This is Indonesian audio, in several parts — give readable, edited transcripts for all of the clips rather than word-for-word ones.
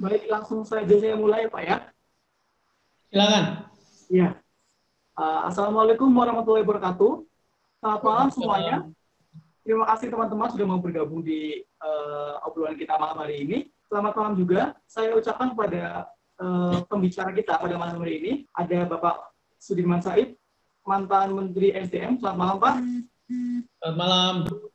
Baik, langsung saja saya mulai, Pak ya. Silakan. Ya. Assalamualaikum warahmatullahi wabarakatuh. Selamat malam semuanya. Terima kasih teman-teman sudah mau bergabung di obrolan kita malam hari ini. Selamat malam juga. Saya ucapkan kepada pembicara kita pada malam hari ini. Ada Bapak Sudirman Said, mantan Menteri SDM. Selamat malam, Pak. Selamat malam.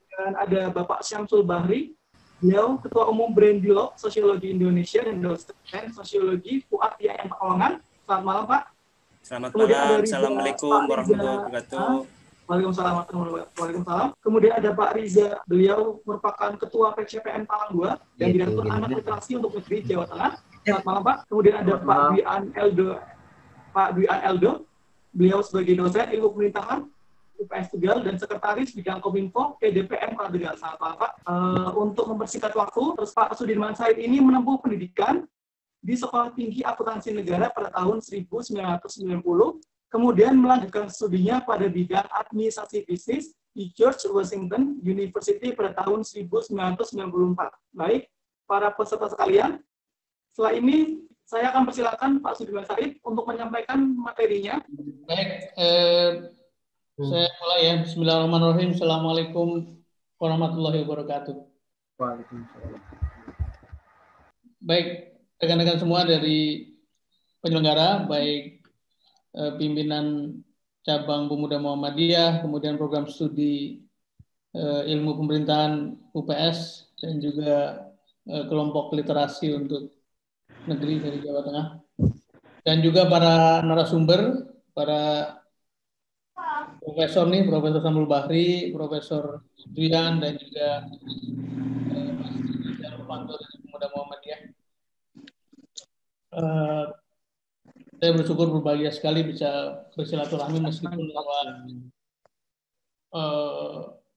Dan ada Bapak Syamsul Bahri, beliau Ketua Umum Brandilog Sosiologi Indonesia dan dosen Sosiologi FUAD IAIN Pekalongan. Selamat malam, Pak. Selamat Kemudian malam. ada Riza, Assalamualaikum warahmatullahi wabarakatuh. Waalaikumsalam. Kemudian ada Pak Riza, beliau merupakan Ketua PCPN Palang 2 dan Direktur Anak Literasi untuk Negeri Jawa Tengah. Selamat malam, Pak. Kemudian ada Pak Dwi An Eldo, beliau sebagai dosen ilmu pemerintahan UPS Tegal dan Sekretaris Bidang Kominfo PDPM Kota Tegal. Selamat malam, Pak. Untuk mempersingkat waktu, terus Pak Sudirman Said ini menempuh pendidikan di Sekolah Tinggi Akuntansi Negara pada tahun 1990, kemudian melanjutkan studinya pada bidang administrasi bisnis di George Washington University pada tahun 1994. Baik, para peserta sekalian, setelah ini saya akan persilakan Pak Sudirman Said untuk menyampaikan materinya. Baik, saya mulai ya. Bismillahirrahmanirrahim. Assalamualaikum warahmatullahi wabarakatuh. Waalaikumsalam. Baik, rekan-rekan semua dari penyelenggara, baik pimpinan cabang Pemuda Muhammadiyah, kemudian program studi ilmu pemerintahan UPS, dan juga kelompok literasi untuk negeri dari Jawa Tengah, dan juga para narasumber, para profesor nih, Profesor Samsul Bahri, Profesor Duyan, dan juga Mas Novanto dari Pemuda Muhammadiyah. Saya bersyukur berbahagia sekali bisa bersilaturahmi meskipun lewat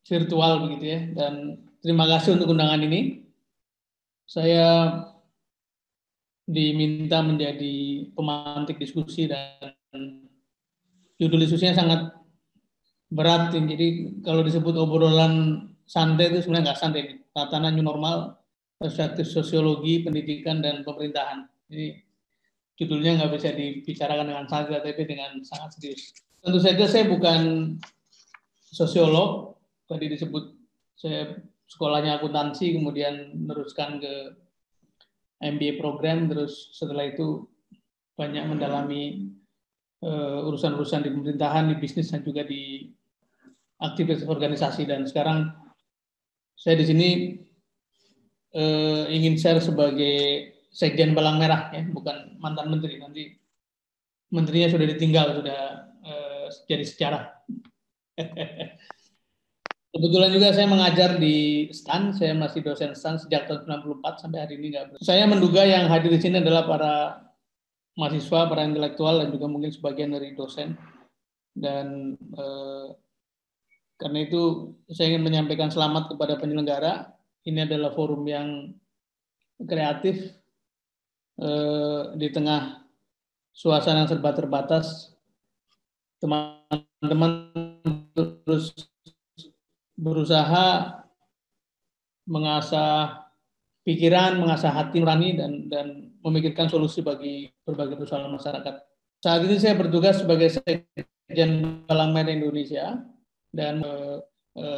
virtual begitu ya, dan terima kasih untuk undangan ini. Saya diminta menjadi pemantik diskusi dan judul diskusinya sangat berat, jadi kalau disebut obrolan santai itu sebenarnya nggak santai. Tatanan new normal, perspektif sosiologi, pendidikan, dan pemerintahan. Jadi judulnya nggak bisa dibicarakan dengan santai, tapi dengan sangat serius. Tentu saja saya bukan sosiolog. Tadi disebut saya sekolahnya akuntansi, kemudian meneruskan ke MBA program, terus setelah itu banyak mendalami urusan-urusan di pemerintahan, di bisnis, dan juga di aktivitas organisasi. Dan sekarang saya di sini ingin share sebagai Sekjen Palang Merah, ya, bukan mantan menteri. Nanti menterinya sudah ditinggal, sudah jadi sejarah. Kebetulan juga saya mengajar di STAN, saya masih dosen STAN sejak tahun 94 sampai hari ini nggak. Saya menduga yang hadir di sini adalah para mahasiswa, para intelektual, dan juga mungkin sebagian dari dosen. Dan karena itu saya ingin menyampaikan selamat kepada penyelenggara. Ini adalah forum yang kreatif di tengah suasana yang serba terbatas. Teman-teman terus berusaha mengasah pikiran, mengasah hati nurani, dan memikirkan solusi bagi berbagai persoalan masyarakat. Saat ini saya bertugas sebagai Sekjen Palang Merah Indonesia dan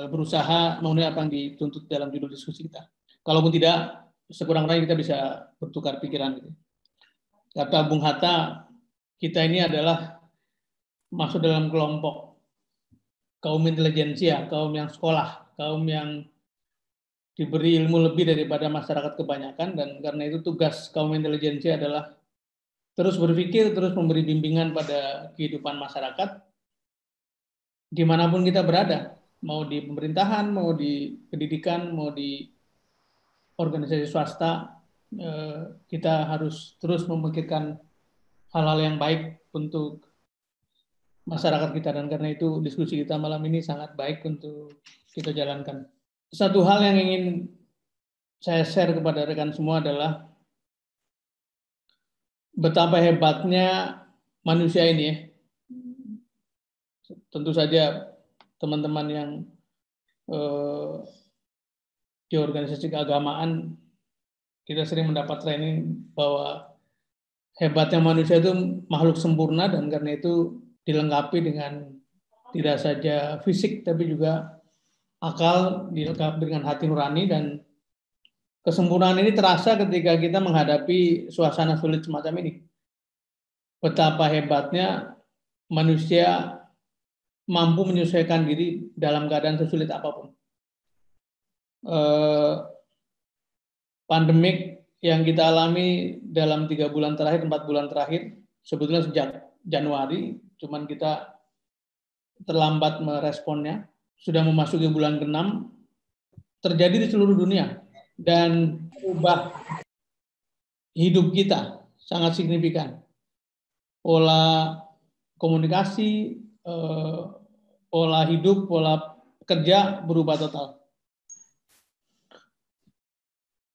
berusaha memenuhi apa yang dituntut dalam judul diskusi kita. Kalaupun tidak, sekurang-kurangnya kita bisa bertukar pikiran. Kata Bung Hatta, kita ini adalah masuk dalam kelompok kaum intelijensia, kaum yang sekolah, kaum yang diberi ilmu lebih daripada masyarakat kebanyakan, dan karena itu tugas kaum intelijensia adalah terus berpikir, terus memberi bimbingan pada kehidupan masyarakat dimanapun kita berada, mau di pemerintahan, mau di pendidikan, mau di organisasi swasta. Kita harus terus memikirkan hal-hal yang baik untuk masyarakat kita, dan karena itu diskusi kita malam ini sangat baik untuk kita jalankan. Satu hal yang ingin saya share kepada rekan semua adalah betapa hebatnya manusia ini ya. Tentu saja teman-teman yang di organisasi keagamaan kita sering mendapat training bahwa hebatnya manusia itu makhluk sempurna, dan karena itu dilengkapi dengan tidak saja fisik tapi juga akal, dilengkapi dengan hati nurani, dan kesempurnaan ini terasa ketika kita menghadapi suasana sulit semacam ini. Betapa hebatnya manusia mampu menyesuaikan diri dalam keadaan sesulit apapun. Pandemik yang kita alami dalam 3 bulan terakhir, 4 bulan terakhir, sebetulnya sejak Januari, cuman kita terlambat meresponnya, sudah memasuki bulan ke-6, terjadi di seluruh dunia, dan ubah hidup kita sangat signifikan. Pola komunikasi, pola hidup, pola kerja berubah total.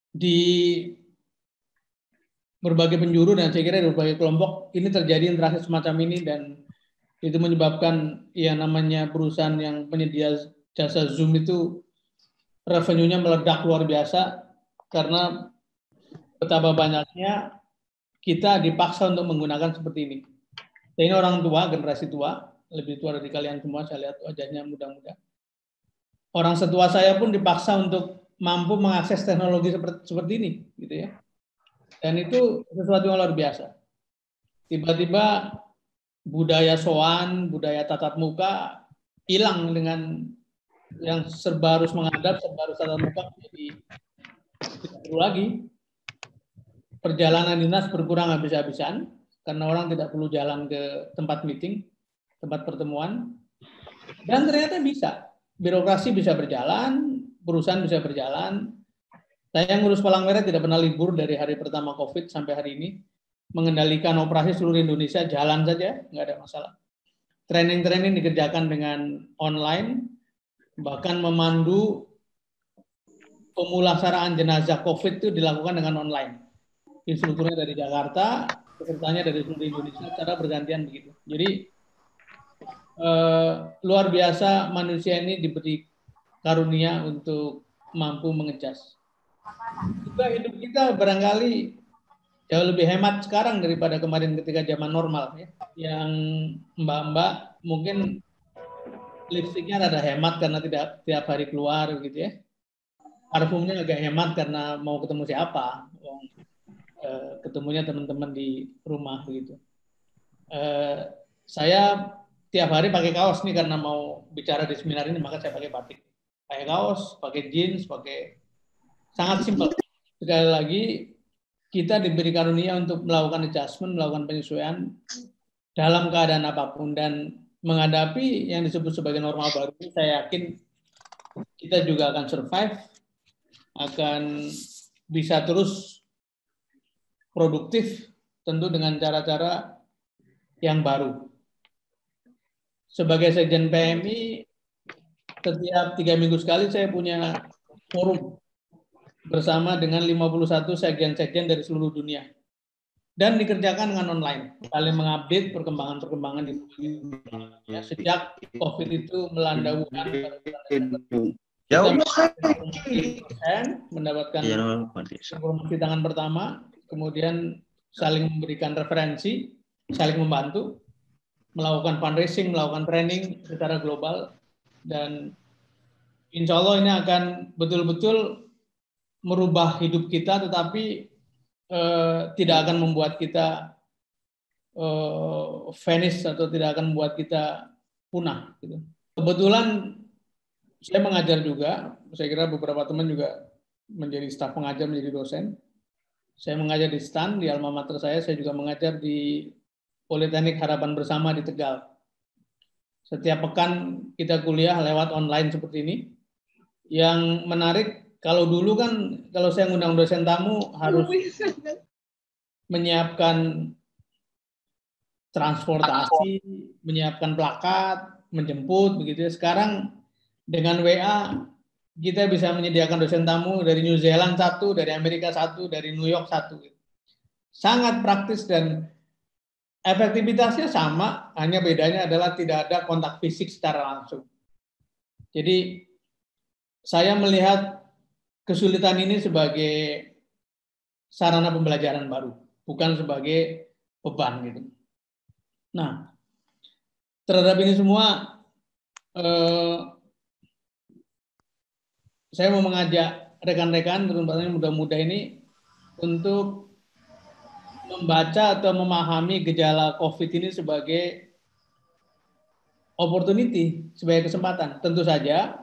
Di berbagai penjuru dan saya kira di berbagai kelompok ini terjadi interaksi semacam ini, dan itu menyebabkan yang namanya perusahaan yang penyedia jasa Zoom itu revenue-nya meledak luar biasa karena betapa banyaknya kita dipaksa untuk menggunakan seperti ini. Dan ini orang tua, generasi tua, lebih tua dari kalian semua, saya lihat wajahnya muda-muda. Orang setua saya pun dipaksa untuk mampu mengakses teknologi seperti ini, gitu ya. Dan itu sesuatu yang luar biasa. Tiba-tiba budaya soan, budaya tatap muka hilang dengan yang serba harus menghadap, serba harus tatap muka, jadi tidak perlu lagi. Perjalanan dinas berkurang habis-habisan karena orang tidak perlu jalan ke tempat meeting, tempat pertemuan. Dan ternyata bisa. Birokrasi bisa berjalan, perusahaan bisa berjalan. Saya ngurus Palang Merah tidak pernah libur dari hari pertama COVID sampai hari ini. Mengendalikan operasi seluruh Indonesia, jalan saja, nggak ada masalah. Training-training dikerjakan dengan online, bahkan memandu pemulasaraan jenazah COVID itu dilakukan dengan online. Instrukturnya dari Jakarta, pesertanya dari seluruh Indonesia, cara bergantian begitu. Jadi luar biasa manusia ini diberi karunia untuk mampu mengejas. Juga hidup kita barangkali jauh lebih hemat sekarang daripada kemarin ketika zaman normal, ya. Yang mbak-mbak mungkin lipstiknya rada hemat karena tidak tiap hari keluar gitu ya. Parfumnya agak hemat karena mau ketemu siapa. Ketemunya teman-teman di rumah begitu. Saya tiap hari pakai kaos nih karena mau bicara di seminar ini, maka saya pakai batik. Pakai kaos, pakai jeans, pakai sangat simpel. Sekali lagi kita diberi karunia untuk melakukan adjustment, melakukan penyesuaian dalam keadaan apapun, dan menghadapi yang disebut sebagai normal baru. Saya yakin kita juga akan survive, akan bisa terus produktif, tentu dengan cara-cara yang baru. Sebagai Sekjen PMI, setiap 3 minggu sekali saya punya forum bersama dengan 51 sekjen-sekjen dari seluruh dunia. Dan dikerjakan dengan online. Saling mengupdate perkembangan-perkembangan di dunia. Ya, sejak COVID itu melanda Wuhan, kita mendapatkan informasi tangan pertama, kemudian saling memberikan referensi, saling membantu, melakukan fundraising, melakukan training secara global, dan insya Allah ini akan betul-betul merubah hidup kita, tetapi tidak akan membuat kita vanish atau tidak akan membuat kita punah. Gitu. Kebetulan saya mengajar juga, saya kira beberapa teman juga menjadi staf pengajar, menjadi dosen. Saya mengajar di STAN, di alma mater saya juga mengajar di Politeknik Harapan Bersama di Tegal. Setiap pekan kita kuliah lewat online seperti ini. Yang menarik, kalau dulu kan, kalau saya ngundang dosen tamu harus menyiapkan transportasi, menyiapkan plakat, menjemput, begitu ya. Sekarang dengan WA kita bisa menyediakan dosen tamu dari New Zealand 1, dari Amerika 1, dari New York 1. Sangat praktis dan efektivitasnya sama, hanya bedanya adalah tidak ada kontak fisik secara langsung. Jadi saya melihat kesulitan ini sebagai sarana pembelajaran baru, bukan sebagai beban gitu. Nah, terhadap ini semua saya mau mengajak rekan-rekan, terutama muda-muda ini untuk membaca atau memahami gejala COVID ini sebagai opportunity, sebagai kesempatan. Tentu saja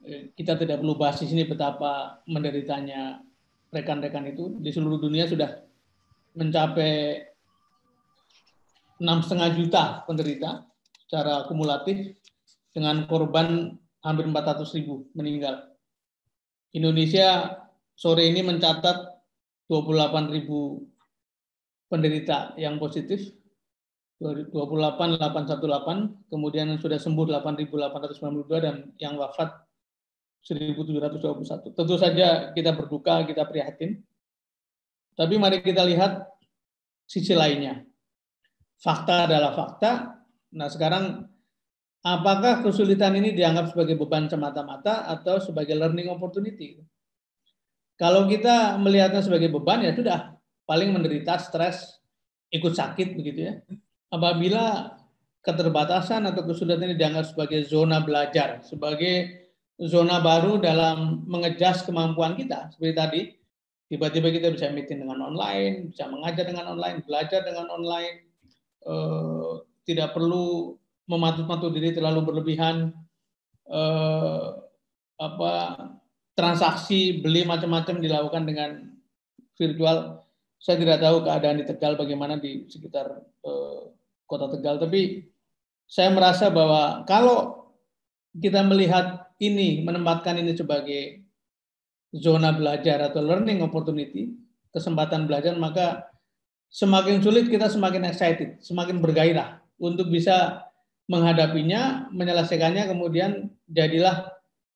kita tidak perlu bahas di sini betapa menderitanya rekan-rekan itu. Di seluruh dunia sudah mencapai 6,5 juta penderita secara kumulatif dengan korban hampir 400.000 meninggal. Indonesia sore ini mencatat 28.000 penderita yang positif, 28.818, kemudian yang sudah sembuh 8.892 dan yang wafat 1.721. Tentu saja kita berduka, kita prihatin. Tapi mari kita lihat sisi lainnya. Fakta adalah fakta. Nah, sekarang apakah kesulitan ini dianggap sebagai beban semata-mata atau sebagai learning opportunity? Kalau kita melihatnya sebagai beban, ya sudah, paling menderita, stres, ikut sakit begitu ya. Apabila keterbatasan atau kesulitan ini dianggap sebagai zona belajar, sebagai zona baru dalam mengejas kemampuan kita, seperti tadi, tiba-tiba kita bisa meeting dengan online, bisa mengajar dengan online, belajar dengan online, tidak perlu mematut-matut diri terlalu berlebihan, transaksi beli macam-macam dilakukan dengan virtual. Saya tidak tahu keadaan di Tegal bagaimana di sekitar kota Tegal, tapi saya merasa bahwa kalau kita melihat ini, menempatkan ini sebagai zona belajar atau learning opportunity, kesempatan belajar, maka semakin sulit kita semakin excited, semakin bergairah untuk bisa menghadapinya, menyelesaikannya, kemudian jadilah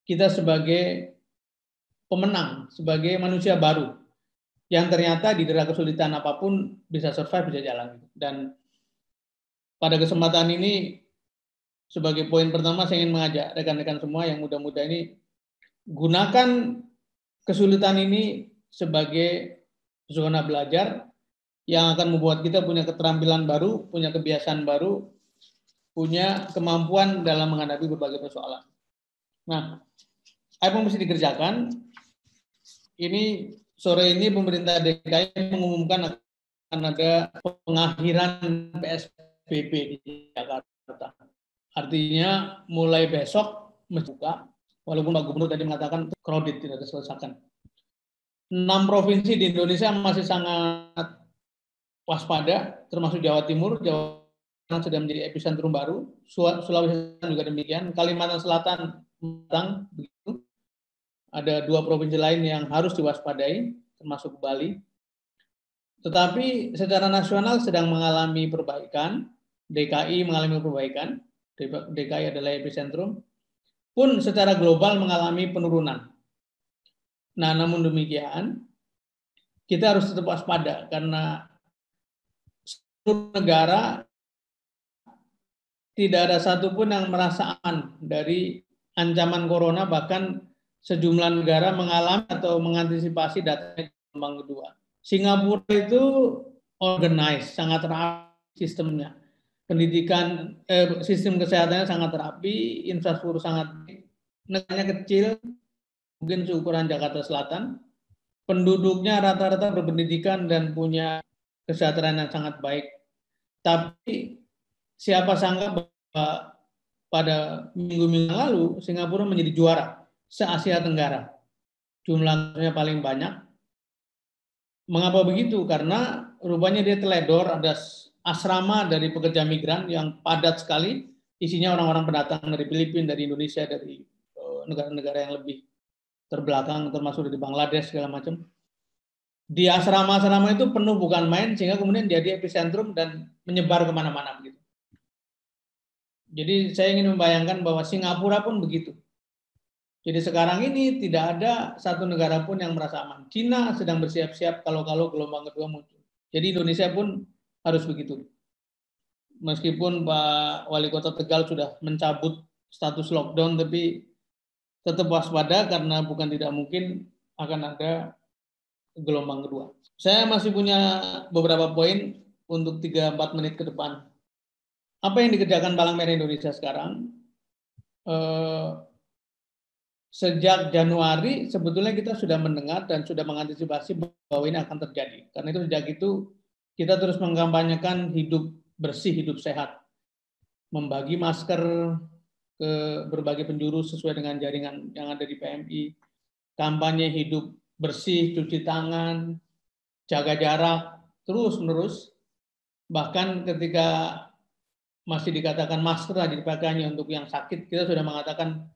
kita sebagai pemenang, sebagai manusia baru yang ternyata di dalam kesulitan apapun bisa survive, bisa jalan. Dan pada kesempatan ini, sebagai poin pertama, saya ingin mengajak rekan-rekan semua yang muda-muda ini, gunakan kesulitan ini sebagai zona belajar yang akan membuat kita punya keterampilan baru, punya kebiasaan baru, punya kemampuan dalam menghadapi berbagai persoalan. Nah, apa yang mesti dikerjakan? Ini sore ini pemerintah DKI mengumumkan akan ada pengakhiran PSBB di Jakarta. Artinya mulai besok membuka, walaupun Pak Gubernur tadi mengatakan crowded, tidak terselesaikan. 6 provinsi di Indonesia masih sangat waspada, termasuk Jawa Timur. Jawa Tengah sudah menjadi epicentrum baru, Sulawesi Selatan juga demikian, Kalimantan Selatan begitu. Ada 2 provinsi lain yang harus diwaspadai, termasuk Bali. Tetapi secara nasional sedang mengalami perbaikan, DKI mengalami perbaikan, DKI adalah epicentrum, pun secara global mengalami penurunan. Nah, namun demikian, kita harus tetap waspada karena seluruh negara tidak ada satupun yang merasa aman dari ancaman corona, bahkan sejumlah negara mengalami atau mengantisipasi datangnya gelombang kedua. Singapura itu organized, sangat rapi sistemnya. Pendidikan, sistem kesehatannya sangat rapi, infrastruktur sangat baik. Negaranya kecil, mungkin seukuran Jakarta Selatan. Penduduknya rata-rata berpendidikan dan punya kesejahteraan yang sangat baik. Tapi siapa sangka bahwa pada minggu-minggu lalu Singapura menjadi juara se-Asia Tenggara. Jumlahnya paling banyak. Mengapa begitu? Karena rupanya dia teledor, ada asrama dari pekerja migran yang padat sekali, isinya orang-orang pendatang dari Filipina, dari Indonesia, dari negara-negara yang lebih terbelakang, termasuk dari Bangladesh, segala macam. Di asrama-asrama itu penuh bukan main, sehingga kemudian jadi epicentrum dan menyebar kemana-mana begitu. Jadi saya ingin membayangkan bahwa Singapura pun begitu. Jadi sekarang ini tidak ada satu negara pun yang merasa aman. Cina sedang bersiap-siap kalau gelombang kedua muncul. Jadi Indonesia pun harus begitu. Meskipun Pak Wali Kota Tegal sudah mencabut status lockdown, tapi tetap waspada karena bukan tidak mungkin akan ada gelombang kedua. Saya masih punya beberapa poin untuk 3-4 menit ke depan. Apa yang dikerjakan Palang Merah Indonesia sekarang? Sejak Januari sebetulnya kita sudah mendengar dan sudah mengantisipasi bahwa ini akan terjadi. Karena itu sejak itu kita terus mengkampanyekan hidup bersih, hidup sehat. Membagi masker ke berbagai penjuru sesuai dengan jaringan yang ada di PMI. Kampanye hidup bersih, cuci tangan, jaga jarak, terus-menerus. Bahkan ketika masih dikatakan masker aja dipakainya untuk yang sakit, kita sudah mengatakan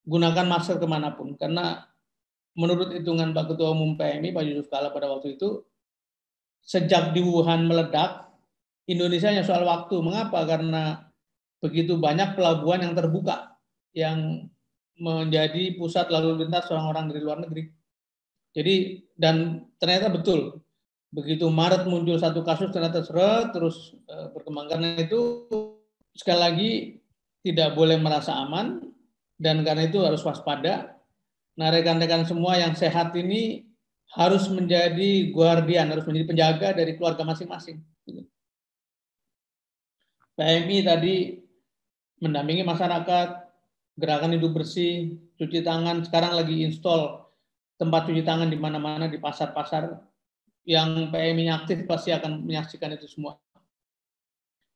gunakan masker kemanapun. Karena menurut hitungan Pak Ketua Umum PMI, Pak Yusuf Kala pada waktu itu, sejak di Wuhan meledak, Indonesia hanya soal waktu. Mengapa? Karena begitu banyak pelabuhan yang terbuka, yang menjadi pusat lalu lintas orang-orang dari luar negeri. Jadi, dan ternyata betul, begitu Maret muncul satu kasus, ternyata terus berkembang. Karena itu, sekali lagi, tidak boleh merasa aman, dan karena itu harus waspada. Nah, rekan-rekan semua yang sehat ini harus menjadi guardian, harus menjadi penjaga dari keluarga masing-masing. PMI tadi mendampingi masyarakat, gerakan hidup bersih, cuci tangan, sekarang lagi install tempat cuci tangan di mana-mana, di pasar-pasar. Yang PMI aktif pasti akan menyaksikan itu semua.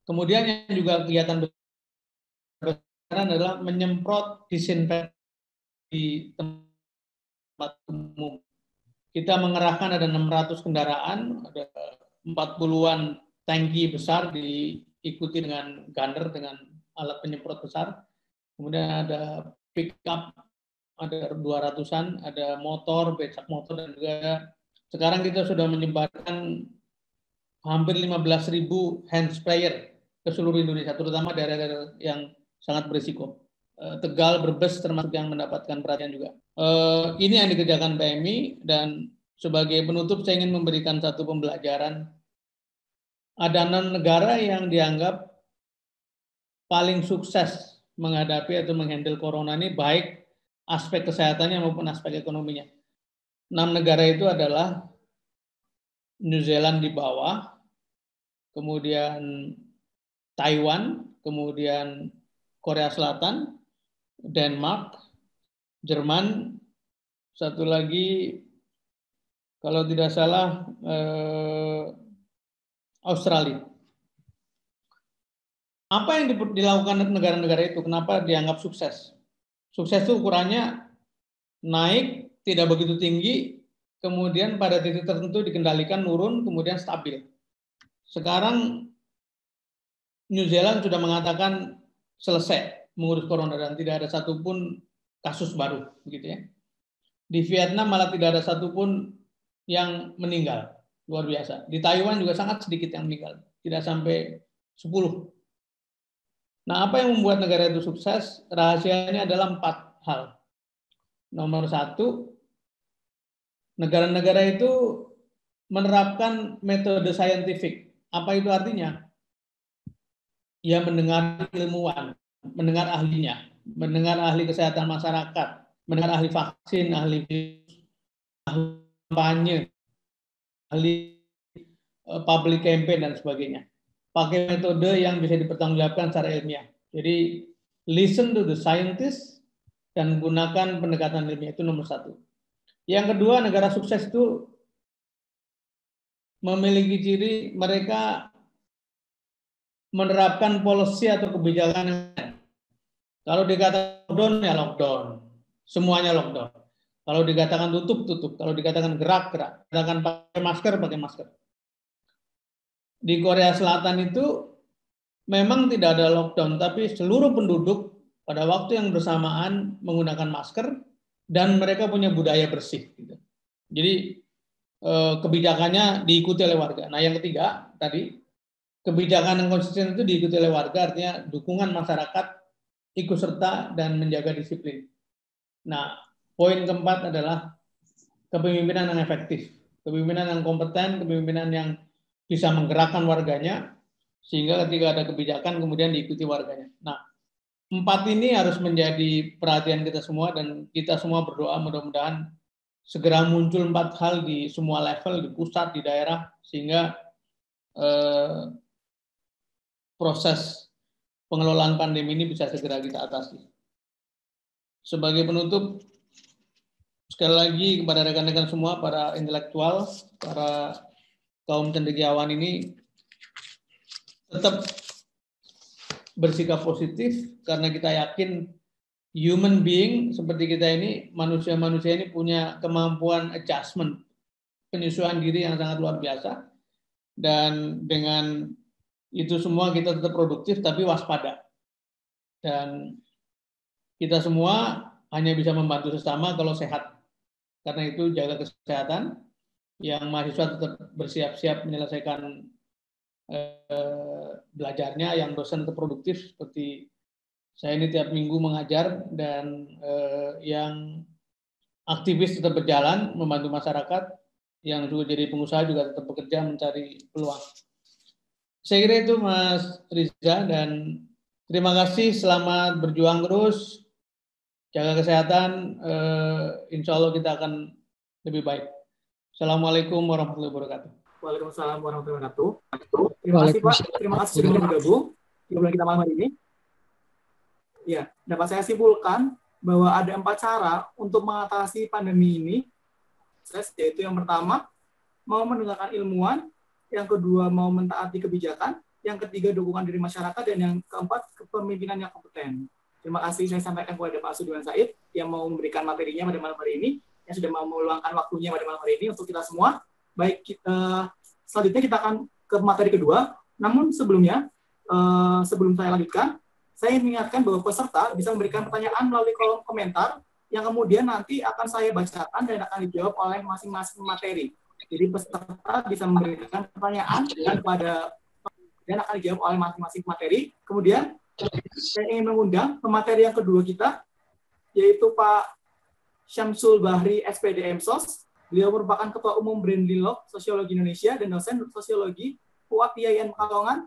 Kemudian yang juga kegiatan adalah menyemprot disinfektan di tempat umum. Kita mengerahkan ada 600 kendaraan, ada 40-an tangki besar diikuti dengan gunner, dengan alat penyemprot besar. Kemudian ada pick up, ada 200-an, ada motor, becak motor, dan juga sekarang kita sudah menyebarkan hampir 15.000 hand sprayer ke seluruh Indonesia, terutama daerah-daerah yang sangat berisiko. Tegal, Brebes termasuk yang mendapatkan perhatian juga. Ini yang dikerjakan PMI, dan sebagai penutup saya ingin memberikan satu pembelajaran. Ada 6 negara yang dianggap paling sukses menghadapi atau menghandle corona ini, baik aspek kesehatannya maupun aspek ekonominya. 6 negara itu adalah New Zealand di bawah, kemudian Taiwan, kemudian Korea Selatan, Denmark, Jerman, satu lagi kalau tidak salah Australia. Apa yang dilakukan negara-negara itu? Kenapa dianggap sukses? Sukses itu ukurannya naik, tidak begitu tinggi, kemudian pada titik tertentu dikendalikan, turun, kemudian stabil. Sekarang New Zealand sudah mengatakan selesai mengurus corona dan tidak ada satupun kasus baru, begitu ya. Di Vietnam malah tidak ada satupun yang meninggal, luar biasa. Di Taiwan juga sangat sedikit yang meninggal, tidak sampai 10. Nah, apa yang membuat negara itu sukses? Rahasianya adalah 4 hal. Nomor 1, negara-negara itu menerapkan metode saintifik. Apa itu artinya? Ya, mendengar ilmuwan, mendengar ahlinya, mendengar ahli kesehatan masyarakat, mendengar ahli vaksin, ahli kampanye, ahli public campaign, dan sebagainya. Pakai metode yang bisa dipertanggungjawabkan secara ilmiah. Jadi, listen to the scientist dan gunakan pendekatan ilmiah, itu nomor 1. Yang kedua, negara sukses itu memiliki ciri mereka menerapkan policy atau kebijakan. Kalau dikatakan lockdown, ya lockdown. Semuanya lockdown. Kalau dikatakan tutup, tutup. Kalau dikatakan gerak, gerak. Dikatakan pakai masker, pakai masker. Di Korea Selatan itu memang tidak ada lockdown, tapi seluruh penduduk pada waktu yang bersamaan menggunakan masker dan mereka punya budaya bersih. Jadi kebijakannya diikuti oleh warga. Nah, yang ketiga tadi, kebijakan yang konsisten itu diikuti oleh warga, artinya dukungan masyarakat ikut serta dan menjaga disiplin. Nah, poin keempat adalah kepemimpinan yang efektif, kepemimpinan yang kompeten, kepemimpinan yang bisa menggerakkan warganya, sehingga ketika ada kebijakan kemudian diikuti warganya. Nah, 4 ini harus menjadi perhatian kita semua, dan kita semua berdoa mudah-mudahan segera muncul 4 hal di semua level, di pusat, di daerah, sehingga proses pengelolaan pandemi ini bisa segera kita atasi. Sebagai penutup, sekali lagi kepada rekan-rekan semua, para intelektual, para kaum cendekiawan ini, tetap bersikap positif karena kita yakin human being seperti kita ini, manusia-manusia ini punya kemampuan adjustment, penyesuaian diri yang sangat luar biasa, dan dengan itu semua kita tetap produktif tapi waspada, dan kita semua hanya bisa membantu sesama kalau sehat. Karena itu jaga kesehatan, yang mahasiswa tetap bersiap-siap menyelesaikan belajarnya, yang dosen tetap produktif seperti saya ini tiap minggu mengajar, dan yang aktivis tetap berjalan membantu masyarakat, yang juga jadi pengusaha juga tetap bekerja mencari peluang. Saya kira itu Mas Riza, dan terima kasih, selamat berjuang terus, jaga kesehatan, insya Allah kita akan lebih baik. Assalamualaikum warahmatullahi wabarakatuh. Waalaikumsalam warahmatullahi wabarakatuh. Terima kasih Pak, terima kasih sudah bergabung di obrolan kita malam hari ini. Ya, dapat saya simpulkan bahwa ada 4 cara untuk mengatasi pandemi ini, yaitu yang pertama, mau mendengarkan ilmuwan, yang kedua, mau mentaati kebijakan, yang ketiga, dukungan dari masyarakat, dan yang keempat, kepemimpinan yang kompeten. Terima kasih saya sampaikan kepada Pak Sudirman Said yang mau memberikan materinya pada malam hari ini, yang sudah mau meluangkan waktunya pada malam hari ini untuk kita semua. Baik, selanjutnya kita akan ke materi kedua. Namun sebelumnya, sebelum saya lanjutkan, saya mengingatkan bahwa peserta bisa memberikan pertanyaan melalui kolom komentar yang kemudian nanti akan saya bacakan dan akan dijawab oleh masing-masing materi. Jadi peserta bisa memberikan pertanyaan dan akan dijawab oleh masing-masing materi. Kemudian saya ingin mengundang pemateri yang kedua kita, yaitu Pak Syamsul Bahri, SPD MSOS. Beliau merupakan Ketua Umum Brandlog Sosiologi Indonesia dan dosen sosiologi UAP IAIN Pekalongan,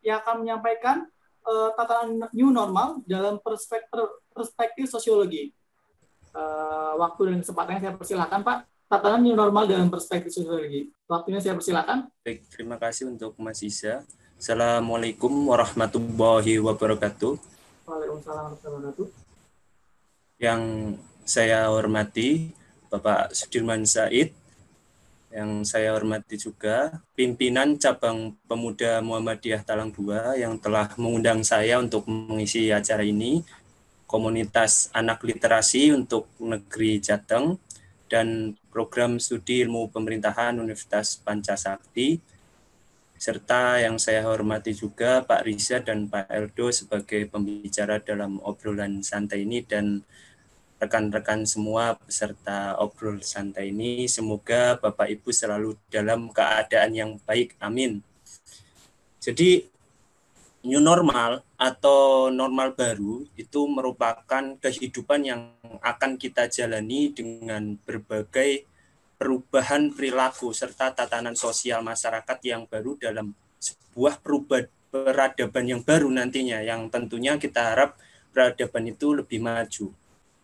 yang akan menyampaikan tatanan new normal dalam perspektif sosiologi. Waktu dan kesempatannya saya persilakan Pak. Tatanan new normal dalam perspektif sosiologi. Waktunya saya persilakan. Baik, terima kasih untuk Mas Iza. Assalamualaikum warahmatullahi wabarakatuh. Waalaikumsalam warahmatullahi wabarakatuh. Yang saya hormati Bapak Sudirman Said, yang saya hormati juga pimpinan Cabang Pemuda Muhammadiyah Talang 2 yang telah mengundang saya untuk mengisi acara ini, komunitas anak literasi untuk negeri Jateng, dan program studi ilmu pemerintahan Universitas Pancasakti, serta yang saya hormati juga Pak Riza dan Pak Eldo sebagai pembicara dalam obrolan santai ini, dan rekan-rekan semua peserta obrol santai ini. Semoga Bapak Ibu selalu dalam keadaan yang baik. Amin. Jadi new normal atau normal baru itu merupakan kehidupan yang akan kita jalani dengan berbagai perubahan perilaku serta tatanan sosial masyarakat yang baru dalam sebuah peradaban yang baru nantinya, yang tentunya kita harap peradaban itu lebih maju.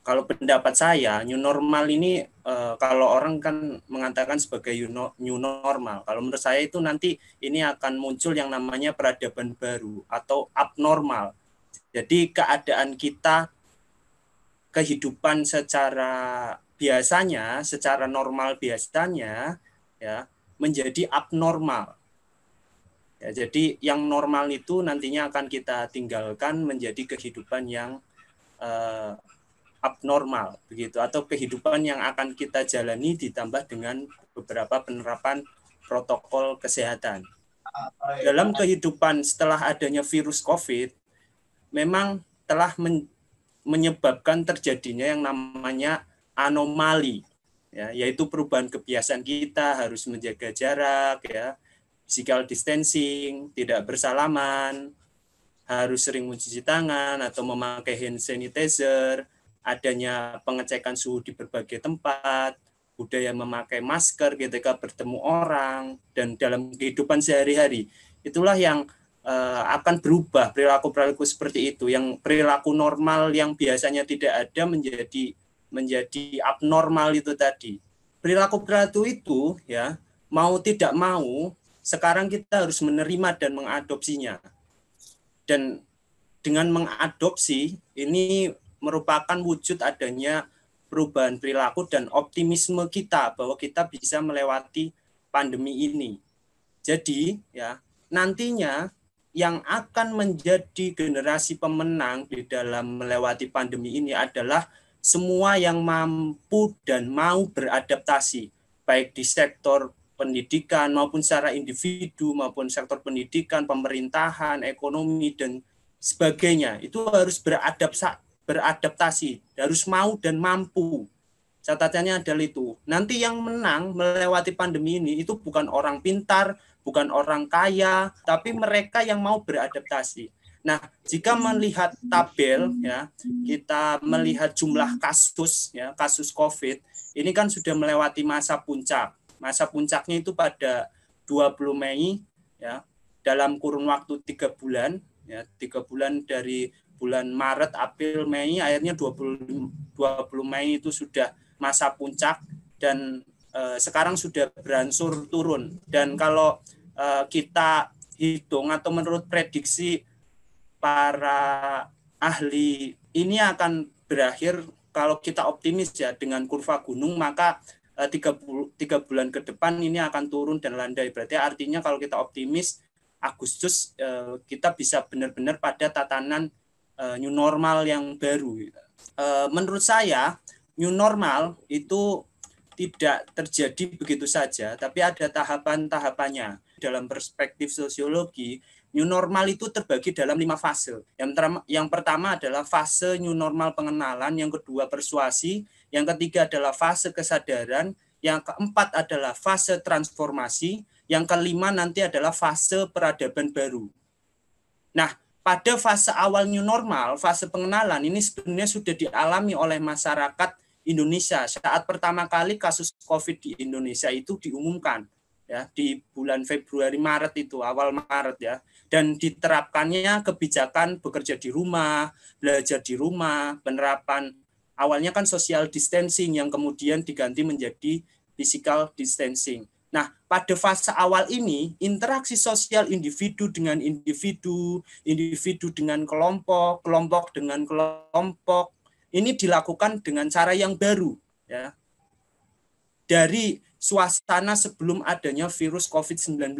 Kalau pendapat saya, new normal ini kalau orang kan mengatakan sebagai new normal. Kalau menurut saya itu nanti ini akan muncul yang namanya peradaban baru atau abnormal. Jadi keadaan kita, kehidupan secara biasanya, secara normal biasanya, ya, menjadi abnormal. Ya, jadi yang normal itu nantinya akan kita tinggalkan menjadi kehidupan yang abnormal begitu, atau kehidupan yang akan kita jalani ditambah dengan beberapa penerapan protokol kesehatan. Dalam kehidupan setelah adanya virus COVID, memang telah menyebabkan terjadinya yang namanya anomali, ya, yaitu perubahan kebiasaan kita harus menjaga jarak, ya, physical distancing, tidak bersalaman, harus sering mencuci tangan atau memakai hand sanitizer, adanya pengecekan suhu di berbagai tempat, budaya memakai masker ketika bertemu orang, dan dalam kehidupan sehari-hari. Itulah yang akan berubah perilaku-perilaku seperti itu, yang perilaku normal yang biasanya tidak ada menjadi menjadi abnormal itu tadi. Perilaku-perilaku itu ya, mau tidak mau sekarang kita harus menerima dan mengadopsinya. Dan dengan mengadopsi ini merupakan wujud adanya perubahan perilaku dan optimisme kita bahwa kita bisa melewati pandemi ini. Jadi ya, nantinya yang akan menjadi generasi pemenang di dalam melewati pandemi ini adalah semua yang mampu dan mau beradaptasi, baik di sektor pendidikan maupun secara individu maupun sektor pendidikan, pemerintahan, ekonomi dan sebagainya. Itu harus beradaptasi, harus mau dan mampu. Catatannya adalah itu. Nanti yang menang melewati pandemi ini itu bukan orang pintar, bukan orang kaya, tapi mereka yang mau beradaptasi. Nah, jika melihat tabel ya, kita melihat jumlah kasus ya, kasus COVID, ini kan sudah melewati masa puncak. Masa puncaknya itu pada 20 Mei ya, dalam kurun waktu 3 bulan ya, 3 bulan dari bulan Maret, April, Mei, akhirnya 20 Mei itu sudah masa puncak dan sekarang sudah berangsur turun. Dan kalau kita hitung atau menurut prediksi para ahli, ini akan berakhir kalau kita optimis ya dengan kurva gunung, maka 3 bulan ke depan ini akan turun dan landai. Berarti artinya kalau kita optimis Agustus kita bisa benar-benar pada tatanan new normal yang baru. Menurut saya new normal itu tidak terjadi begitu saja, tapi ada tahapan-tahapannya. Dalam perspektif sosiologi, new normal itu terbagi dalam 5 fase. Yang pertama adalah fase new normal pengenalan, yang kedua persuasi, yang ketiga adalah fase kesadaran, yang keempat adalah fase transformasi, yang kelima nanti adalah fase peradaban baru. Nah, pada fase awal new normal, fase pengenalan ini sebenarnya sudah dialami oleh masyarakat Indonesia saat pertama kali kasus COVID di Indonesia itu diumumkan ya di bulan Februari Maret itu, awal Maret ya, dan diterapkannya kebijakan bekerja di rumah, belajar di rumah, penerapan awalnya kan social distancing yang kemudian diganti menjadi physical distancing. Nah, pada fase awal ini interaksi sosial individu dengan individu, individu dengan kelompok, kelompok dengan kelompok ini dilakukan dengan cara yang baru ya. Dari suasana sebelum adanya virus COVID-19.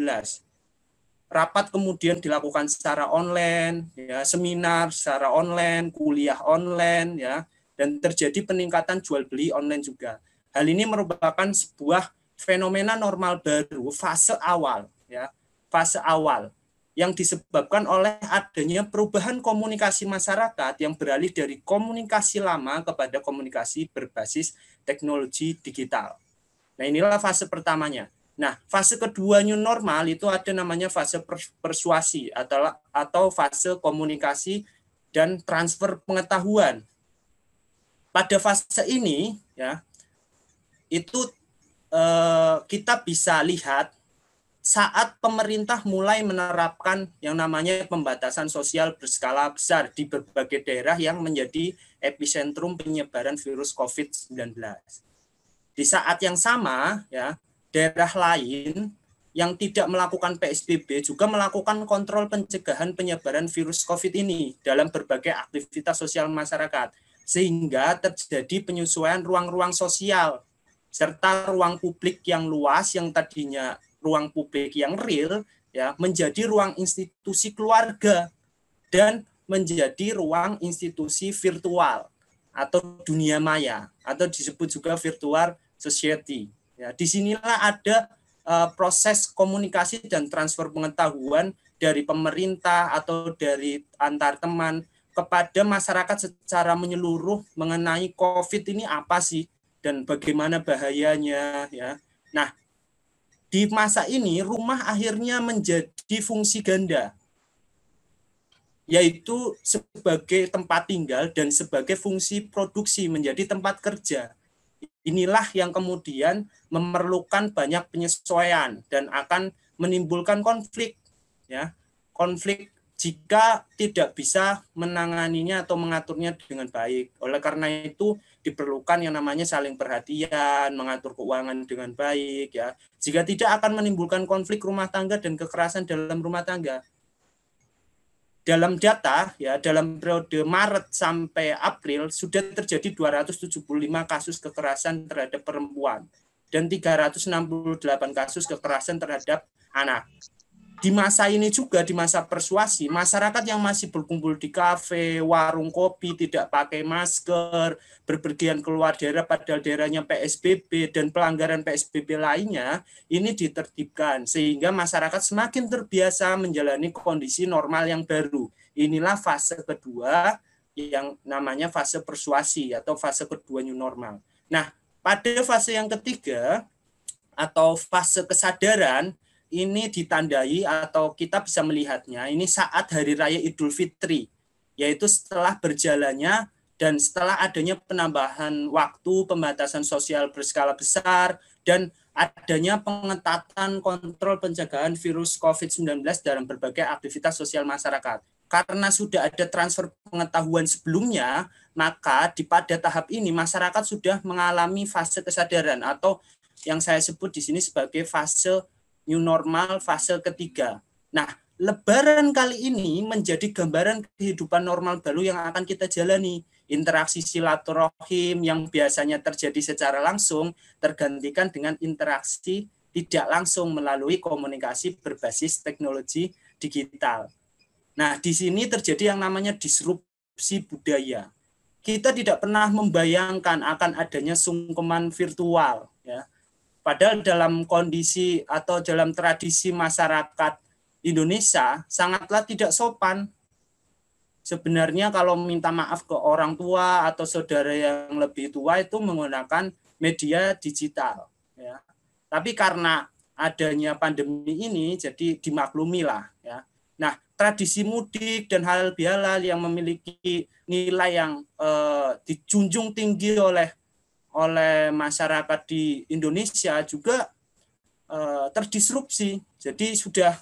Rapat kemudian dilakukan secara online, ya, seminar secara online, kuliah online ya, dan terjadi peningkatan jual beli online juga. Hal ini merupakan sebuah fenomena normal baru fase awal ya, fase awal yang disebabkan oleh adanya perubahan komunikasi masyarakat yang beralih dari komunikasi lama kepada komunikasi berbasis teknologi digital. Nah, inilah fase pertamanya. Nah, fase kedua new normal itu ada namanya fase persuasi atau fase komunikasi dan transfer pengetahuan. Pada fase ini ya, itu kita bisa lihat saat pemerintah mulai menerapkan yang namanya pembatasan sosial berskala besar di berbagai daerah yang menjadi epicentrum penyebaran virus COVID-19. Di saat yang sama, ya, daerah lain yang tidak melakukan PSBB juga melakukan kontrol pencegahan penyebaran virus COVID ini dalam berbagai aktivitas sosial masyarakat, sehingga terjadi penyesuaian ruang-ruang sosial serta ruang publik yang luas yang tadinya ruang publik yang real ya menjadi ruang institusi keluarga dan menjadi ruang institusi virtual atau dunia maya atau disebut juga virtual society. Ya, disinilah ada proses komunikasi dan transfer pengetahuan dari pemerintah atau dari antar teman kepada masyarakat secara menyeluruh mengenai COVID ini apa sih dan bagaimana bahayanya ya. Nah, di masa ini rumah akhirnya menjadi fungsi ganda, yaitu sebagai tempat tinggal dan sebagai fungsi produksi menjadi tempat kerja. Inilah yang kemudian memerlukan banyak penyesuaian dan akan menimbulkan konflik ya. Konflik jika tidak bisa menanganinya atau mengaturnya dengan baik. Oleh karena itu diperlukan yang namanya saling perhatian, mengatur keuangan dengan baik ya. Jika tidak akan menimbulkan konflik rumah tangga dan kekerasan dalam rumah tangga. Dalam data ya, dalam periode Maret sampai April sudah terjadi 275 kasus kekerasan terhadap perempuan dan 368 kasus kekerasan terhadap anak. Di masa ini juga, di masa persuasi, masyarakat yang masih berkumpul di kafe, warung kopi, tidak pakai masker, berpergian keluar daerah padahal daerahnya PSBB, dan pelanggaran PSBB lainnya, ini ditertibkan. Sehingga masyarakat semakin terbiasa menjalani kondisi normal yang baru. Inilah fase kedua yang namanya fase persuasi atau fase kedua new normal. Nah, pada fase yang ketiga atau fase kesadaran, ini ditandai atau kita bisa melihatnya ini saat Hari Raya Idul Fitri, yaitu setelah berjalannya dan setelah adanya penambahan waktu, pembatasan sosial berskala besar, dan adanya pengetatan kontrol pencegahan virus COVID-19 dalam berbagai aktivitas sosial masyarakat. Karena sudah ada transfer pengetahuan sebelumnya, maka pada tahap ini masyarakat sudah mengalami fase kesadaran atau yang saya sebut di sini sebagai fase new normal fase ketiga. Nah, Lebaran kali ini menjadi gambaran kehidupan normal baru yang akan kita jalani. Interaksi silaturahim yang biasanya terjadi secara langsung tergantikan dengan interaksi tidak langsung melalui komunikasi berbasis teknologi digital. Nah, di sini terjadi yang namanya disrupsi budaya. Kita tidak pernah membayangkan akan adanya sungkeman virtual, ya. Padahal dalam kondisi atau dalam tradisi masyarakat Indonesia sangatlah tidak sopan. Sebenarnya kalau minta maaf ke orang tua atau saudara yang lebih tua itu menggunakan media digital. Ya. Tapi karena adanya pandemi ini jadi dimaklumilah. Ya. Nah, tradisi mudik dan halal bihalal yang memiliki nilai yang dijunjung tinggi oleh masyarakat di Indonesia juga terdisrupsi, jadi sudah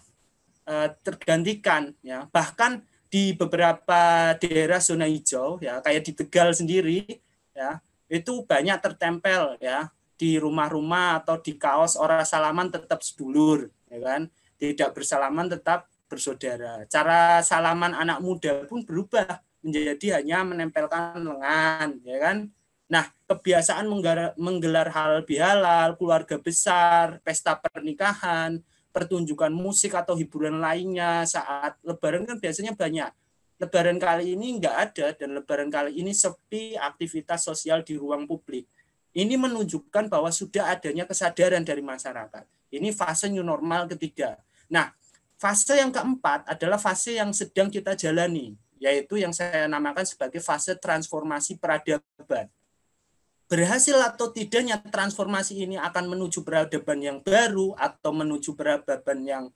tergantikan ya. Bahkan di beberapa daerah zona hijau ya, kayak di Tegal sendiri ya, itu banyak tertempel ya di rumah-rumah atau di kaos orang salaman tetap sedulur ya kan, tidak bersalaman tetap bersaudara. Cara salaman anak muda pun berubah menjadi hanya menempelkan lengan ya kan. Nah, kebiasaan menggelar halal bihalal, keluarga besar, pesta pernikahan, pertunjukan musik atau hiburan lainnya saat Lebaran kan biasanya banyak. Lebaran kali ini enggak ada dan Lebaran kali ini sepi aktivitas sosial di ruang publik. Ini menunjukkan bahwa sudah adanya kesadaran dari masyarakat. Ini fase new normal ketiga. Nah, fase yang keempat adalah fase yang sedang kita jalani, yaitu yang saya namakan sebagai fase transformasi peradaban. Berhasil atau tidaknya transformasi ini akan menuju peradaban yang baru atau menuju peradaban yang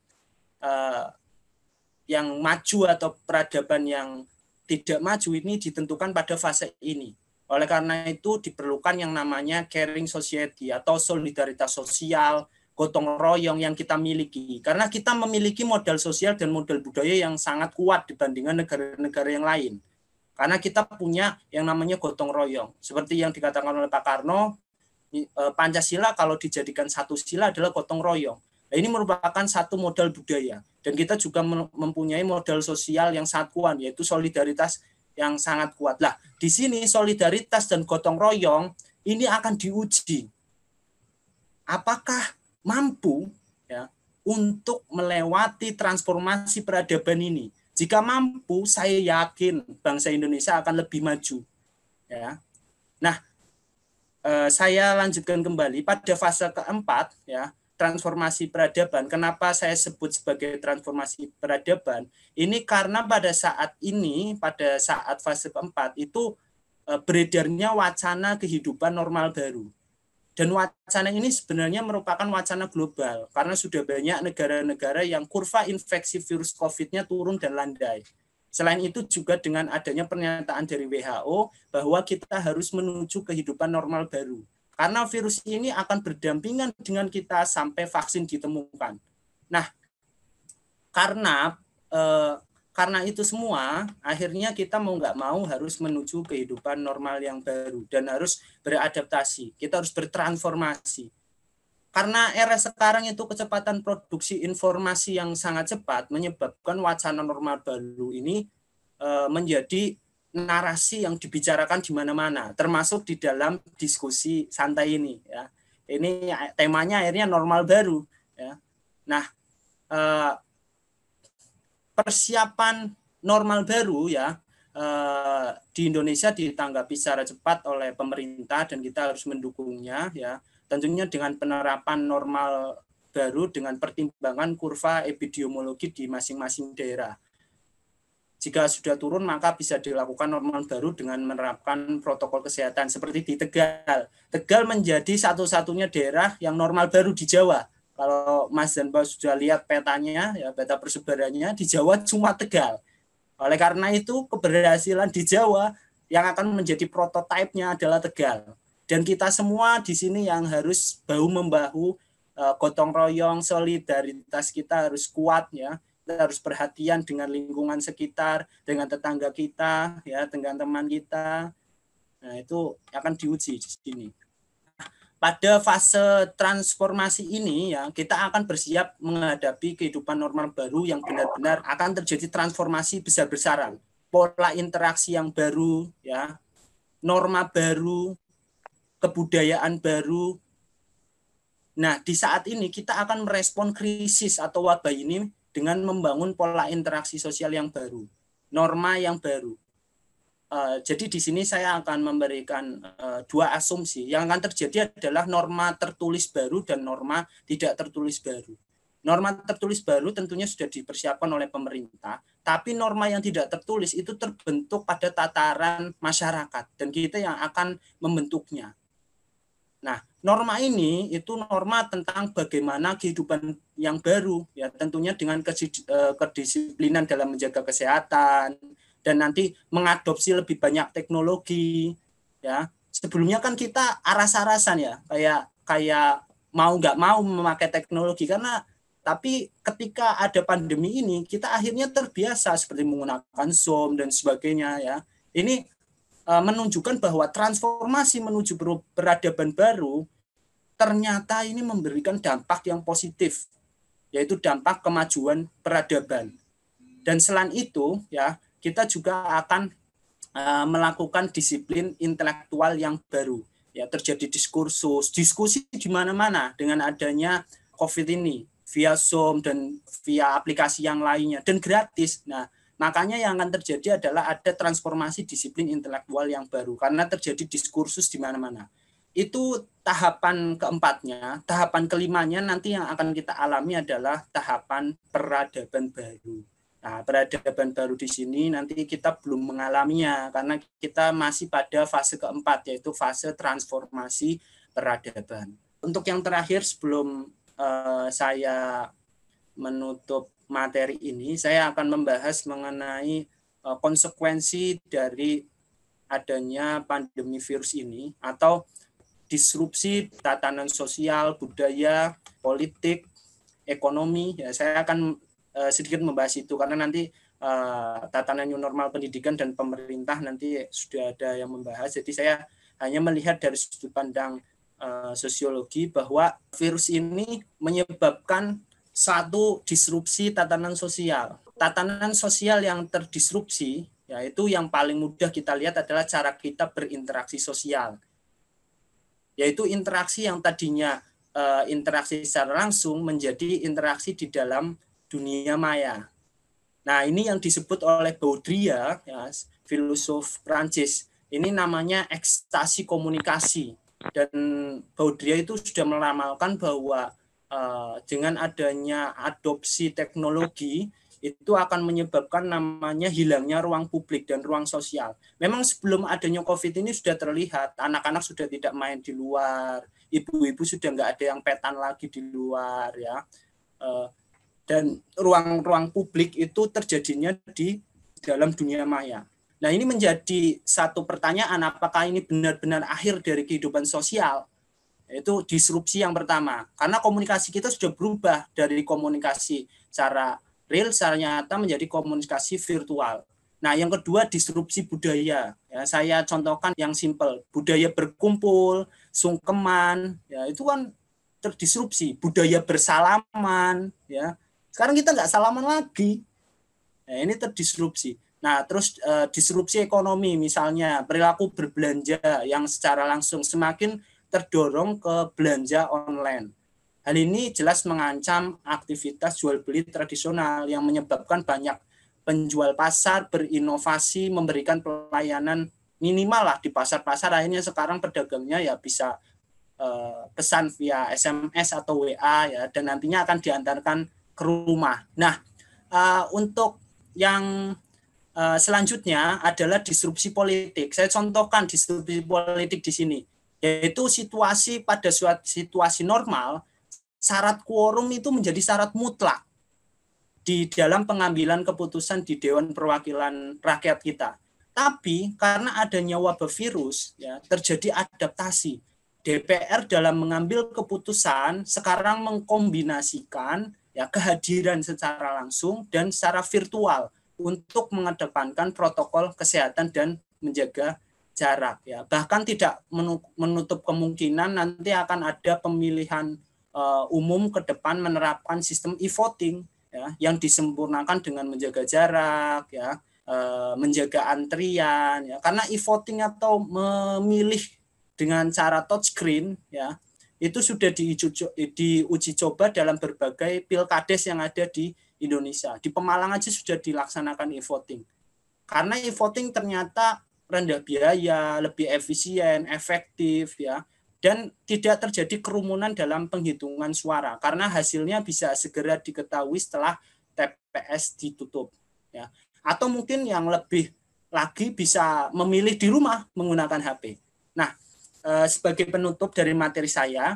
maju atau peradaban yang tidak maju ini ditentukan pada fase ini. Oleh karena itu diperlukan yang namanya caring society atau solidaritas sosial, gotong royong yang kita miliki. Karena kita memiliki modal sosial dan modal budaya yang sangat kuat dibandingkan negara-negara yang lain. Karena kita punya yang namanya gotong royong. Seperti yang dikatakan oleh Pak Karno, Pancasila kalau dijadikan satu sila adalah gotong royong. Nah, ini merupakan satu modal budaya. Dan kita juga mempunyai modal sosial yang sangat kuat, yaitu solidaritas yang sangat kuat. Lah, di sini solidaritas dan gotong royong ini akan diuji. Apakah mampu ya untuk melewati transformasi peradaban ini? Jika mampu, saya yakin bangsa Indonesia akan lebih maju. Ya. Nah, saya lanjutkan kembali pada fase keempat, ya, transformasi peradaban. Kenapa saya sebut sebagai transformasi peradaban? Ini karena pada saat ini, pada saat fase keempat itu beredarnya wacana kehidupan normal baru. Dan wacana ini sebenarnya merupakan wacana global karena sudah banyak negara-negara yang kurva infeksi virus COVID-nya turun dan landai. Selain itu juga dengan adanya pernyataan dari WHO bahwa kita harus menuju kehidupan normal baru. Karena virus ini akan berdampingan dengan kita sampai vaksin ditemukan. Nah, karena karena itu semua, akhirnya kita mau nggak mau harus menuju kehidupan normal yang baru dan harus beradaptasi. Kita harus bertransformasi. Karena era sekarang itu kecepatan produksi informasi yang sangat cepat menyebabkan wacana normal baru ini menjadi narasi yang dibicarakan di mana-mana, termasuk di dalam diskusi santai ini. Ya. Ini temanya akhirnya normal baru. Ya. Nah, persiapan normal baru ya di Indonesia ditanggapi secara cepat oleh pemerintah dan kita harus mendukungnya ya. Tentunya dengan penerapan normal baru dengan pertimbangan kurva epidemiologi di masing-masing daerah. Jika sudah turun maka bisa dilakukan normal baru dengan menerapkan protokol kesehatan seperti di Tegal. Tegal menjadi satu-satunya daerah yang normal baru di Jawa. Kalau Mas dan Pak sudah lihat petanya, ya peta persebarannya, di Jawa cuma Tegal. Oleh karena itu, keberhasilan di Jawa yang akan menjadi prototipenya adalah Tegal. Dan kita semua di sini yang harus bahu-membahu, gotong royong, solidaritas kita harus kuat ya. Kita harus perhatian dengan lingkungan sekitar, dengan tetangga kita, ya, dengan teman kita. Nah, itu akan diuji di sini. Pada fase transformasi ini ya kita akan bersiap menghadapi kehidupan normal baru yang benar-benar akan terjadi transformasi besar-besaran, pola interaksi yang baru ya, norma baru, kebudayaan baru. Nah, di saat ini kita akan merespon krisis atau wabah ini dengan membangun pola interaksi sosial yang baru, norma yang baru. Jadi di sini saya akan memberikan dua asumsi. Yang akan terjadi adalah norma tertulis baru dan norma tidak tertulis baru. Norma tertulis baru tentunya sudah dipersiapkan oleh pemerintah, tapi norma yang tidak tertulis itu terbentuk pada tataran masyarakat dan kita yang akan membentuknya. Nah, norma ini itu norma tentang bagaimana kehidupan yang baru, ya tentunya dengan kedisiplinan dalam menjaga kesehatan, dan nanti mengadopsi lebih banyak teknologi ya. Sebelumnya kan kita aras-arasan ya, kayak mau nggak mau memakai teknologi karena tapi ketika ada pandemi ini kita akhirnya terbiasa seperti menggunakan Zoom dan sebagainya ya. Ini menunjukkan bahwa transformasi menuju peradaban baru ternyata ini memberikan dampak yang positif, yaitu dampak kemajuan peradaban. Dan selain itu ya kita juga akan melakukan disiplin intelektual yang baru. Ya, terjadi diskursus, diskusi di mana-mana dengan adanya COVID ini, via Zoom dan via aplikasi yang lainnya, dan gratis. Nah, makanya yang akan terjadi adalah ada transformasi disiplin intelektual yang baru, karena terjadi diskursus di mana-mana. Itu tahapan keempatnya. Tahapan kelimanya nanti yang akan kita alami adalah tahapan peradaban baru. Nah, peradaban baru di sini nanti kita belum mengalaminya karena kita masih pada fase keempat, yaitu fase transformasi peradaban. Untuk yang terakhir sebelum saya menutup materi ini, saya akan membahas mengenai konsekuensi dari adanya pandemi virus ini atau disrupsi tatanan sosial, budaya, politik, ekonomi. Ya, saya akan sedikit membahas itu karena nanti tatanan new normal pendidikan dan pemerintah nanti sudah ada yang membahas. Jadi saya hanya melihat dari sudut pandang sosiologi bahwa virus ini menyebabkan satu disrupsi tatanan sosial. Tatanan sosial yang terdisrupsi, yaitu yang paling mudah kita lihat adalah cara kita berinteraksi sosial. Yaitu interaksi yang tadinya interaksi secara langsung menjadi interaksi di dalam dunia maya. Nah, ini yang disebut oleh Baudrillard, ya, filosof Prancis. Ini namanya ekstasi komunikasi. Dan Baudrillard itu sudah meramalkan bahwa dengan adanya adopsi teknologi itu akan menyebabkan namanya hilangnya ruang publik dan ruang sosial. Memang sebelum adanya COVID ini sudah terlihat, anak-anak sudah tidak main di luar, ibu-ibu sudah nggak ada yang petan lagi di luar, ya. Dan ruang-ruang publik itu terjadinya di dalam dunia maya. Nah, ini menjadi satu pertanyaan, apakah ini benar-benar akhir dari kehidupan sosial? Itu disrupsi yang pertama. Karena komunikasi kita sudah berubah dari komunikasi secara real secara nyata menjadi komunikasi virtual. Nah, yang kedua disrupsi budaya. Ya, saya contohkan yang simpel, budaya berkumpul, sungkeman, ya itu kan terdisrupsi. Budaya bersalaman, ya sekarang kita nggak salaman lagi. Nah, ini terdisrupsi. Nah, terus disrupsi ekonomi, misalnya perilaku berbelanja yang secara langsung semakin terdorong ke belanja online. Hal ini jelas mengancam aktivitas jual beli tradisional yang menyebabkan banyak penjual pasar berinovasi, memberikan pelayanan minimal lah di pasar-pasar. Akhirnya sekarang pedagangnya ya bisa pesan via SMS atau WA ya, dan nantinya akan diantarkan ke rumah. Nah, untuk yang selanjutnya adalah disrupsi politik. Saya contohkan disrupsi politik di sini, yaitu situasi pada suatu situasi normal, syarat quorum itu menjadi syarat mutlak di dalam pengambilan keputusan di Dewan Perwakilan Rakyat kita. Tapi karena adanya wabah virus, ya, terjadi adaptasi. DPR dalam mengambil keputusan sekarang mengkombinasikan ya kehadiran secara langsung dan secara virtual untuk mengedepankan protokol kesehatan dan menjaga jarak, ya. Bahkan tidak menutup kemungkinan nanti akan ada pemilihan umum ke depan menerapkan sistem e-voting, ya, yang disempurnakan dengan menjaga jarak, ya, menjaga antrian, ya. Karena e-voting atau memilih dengan cara touchscreen, ya, itu sudah diuji coba dalam berbagai pilkades yang ada di Indonesia. Di Pemalang aja sudah dilaksanakan e-voting. Karena e-voting ternyata rendah biaya, lebih efisien, efektif, ya, dan tidak terjadi kerumunan dalam penghitungan suara karena hasilnya bisa segera diketahui setelah TPS ditutup, ya. Atau mungkin yang lebih lagi bisa memilih di rumah menggunakan HP. Nah, sebagai penutup dari materi saya,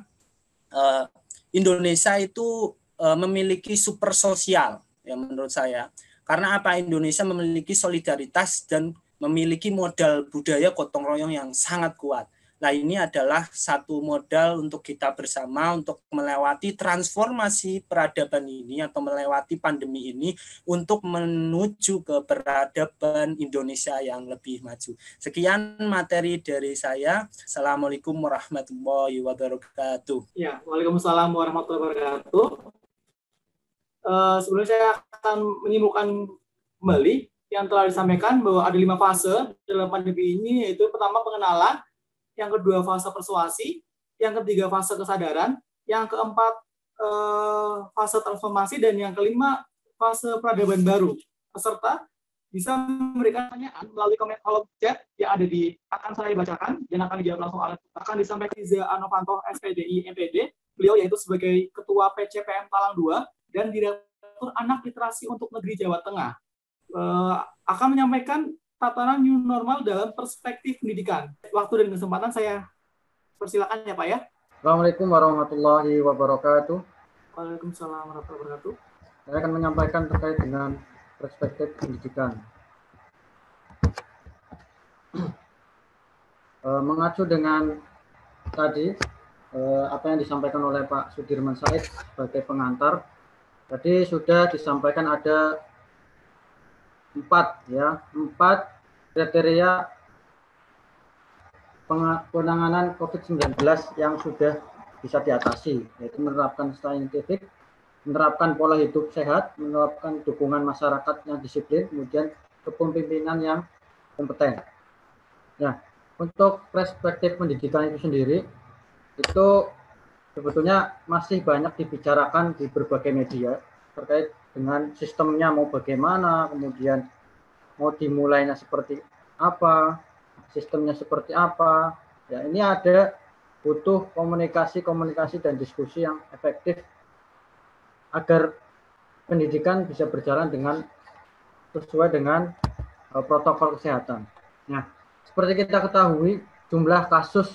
Indonesia itu memiliki super sosial, ya, menurut saya. Karena apa? Indonesia memiliki solidaritas dan memiliki modal budaya gotong royong yang sangat kuat. Nah, ini adalah satu modal untuk kita bersama untuk melewati transformasi peradaban ini atau melewati pandemi ini untuk menuju ke peradaban Indonesia yang lebih maju. Sekian materi dari saya. Assalamualaikum warahmatullahi wabarakatuh. Ya, waalaikumsalam warahmatullahi wabarakatuh. Sebelumnya saya akan menyimpulkan kembali yang telah disampaikan bahwa ada 5 fase dalam pandemi ini, yaitu pertama pengenalan, yang kedua fase persuasi, yang ketiga fase kesadaran, yang keempat fase transformasi, dan yang kelima fase peradaban baru. Peserta bisa memberikan pertanyaan melalui kolom chat yang ada akan saya bacakan dan akan dijawab langsung akan disampaikan Riza Anovanto SPDI MPD. Beliau yaitu sebagai Ketua PCPM Talang 2 dan Direktur Anak Literasi untuk Negeri Jawa Tengah. Akan menyampaikan tatanan new normal dalam perspektif pendidikan. Waktu dan kesempatan saya persilakan ya Pak ya. Assalamualaikum warahmatullahi wabarakatuh. Waalaikumsalam warahmatullahi wabarakatuh. Saya akan menyampaikan terkait dengan perspektif pendidikan. Mengacu dengan tadi apa yang disampaikan oleh Pak Sudirman Said sebagai pengantar, tadi sudah disampaikan ada 4 kriteria penanganan COVID-19 yang sudah bisa diatasi, yaitu menerapkan scientific, menerapkan pola hidup sehat, menerapkan dukungan masyarakat yang disiplin, kemudian kepemimpinan yang kompeten. Ya, untuk perspektif pendidikan itu sendiri, itu sebetulnya masih banyak dibicarakan di berbagai media terkait dengan sistemnya mau bagaimana, kemudian mau dimulainya seperti apa, sistemnya seperti apa. Ya, ini butuh komunikasi dan diskusi yang efektif agar pendidikan bisa berjalan sesuai dengan protokol kesehatan. Nah, seperti kita ketahui, jumlah kasus